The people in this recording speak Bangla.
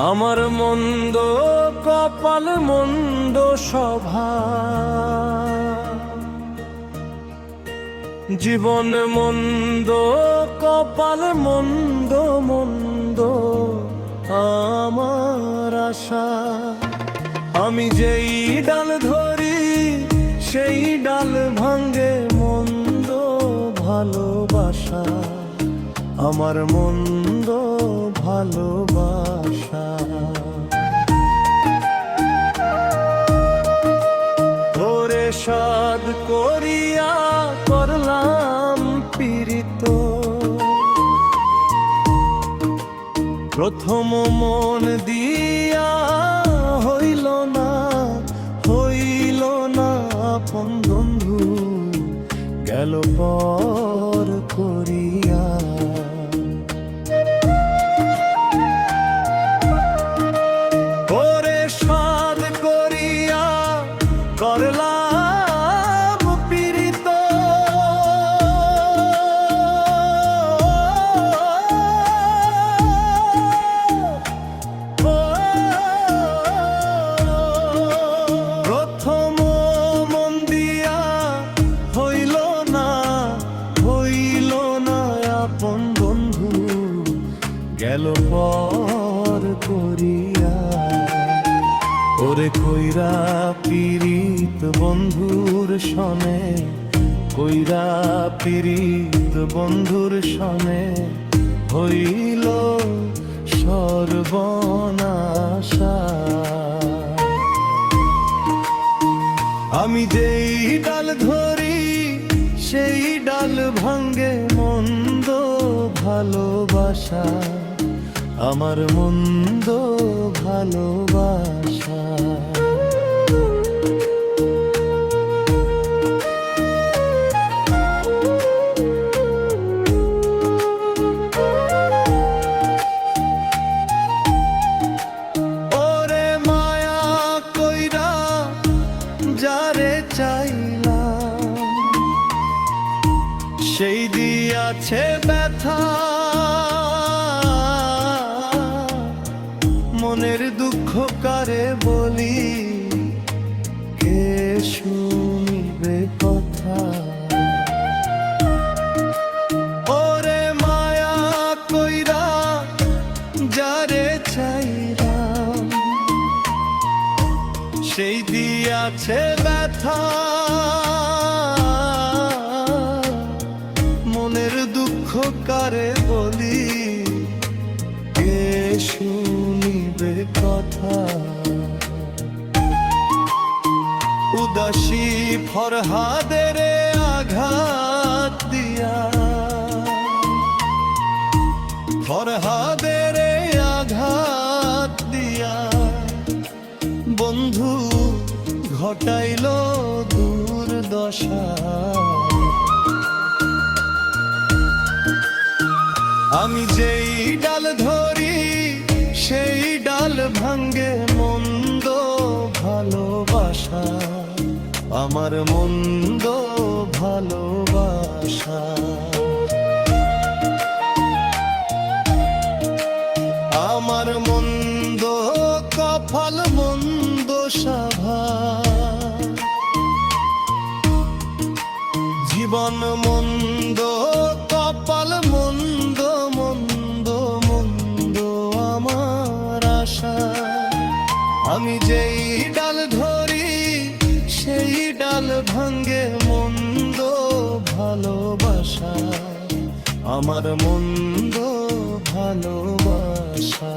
আমার মন্দ কপাল মন্দ স্বভাব, জীবন মন্দ কপাল মন্দ মন্দ আমার আশা। আমি যেই ডাল ধরি সেই ডাল ভাঙ্গে মন্দ ভালোবাসা, আমার মন্দ ভালোবাসা। ওরে সাধ করিয়া করলাম পীড়িত, প্রথম মন দিয়া হইল না আপন বন্ধু, গেল পর করিয়া। ওরে সাধ করিয়া করলাম পীড়িত, প্রথম মন দিয়া হইল না আপন বন্ধু, গেল পর করিয়া। ওরে কইরা পীড়িত বন্ধুর সনে, কইরা পীড়িত বন্ধুর সনে হইল সর্বনাশা। আমি যেই ডাল ধরি সেই ডাল ভাঙ্গে মন্দ ভালোবাসা, আমার মন্দ ভালোবাসা। ওরে মায়া কইরা যারে চাইলাম, সেই দিয়াছে ব্যথা, মনের দুঃখ কারে বলি, কে শুনিবে কথা। ওরে মায়া কইরা যারে চাইলাম, সেই দিয়াছে ব্যথা, মনের দুঃখ কারে বলি, কে শুনিবে কথা। উদাসী ফরহাদের আঘাত দিয়া, ফরহাদের আঘাত দিয়া বন্ধু ঘটাইল দুর্দশা। আমি যেই ডাল ধরি সেই ডাল ভাঙ্গে মন্দ ভালোবাসা, আমার মন্দ ভালোবাসা। আমার মন্দ কপাল মন্দ স্বভাব, জীবন মন্দ কপাল মন্দ মন্দ মন্দ আমার আশা। আমি যেই ডাল ধরি সেই ডাল ভাঙ্গে মন্দ ভালোবাসা, আমার মন্দ ভালোবাসা।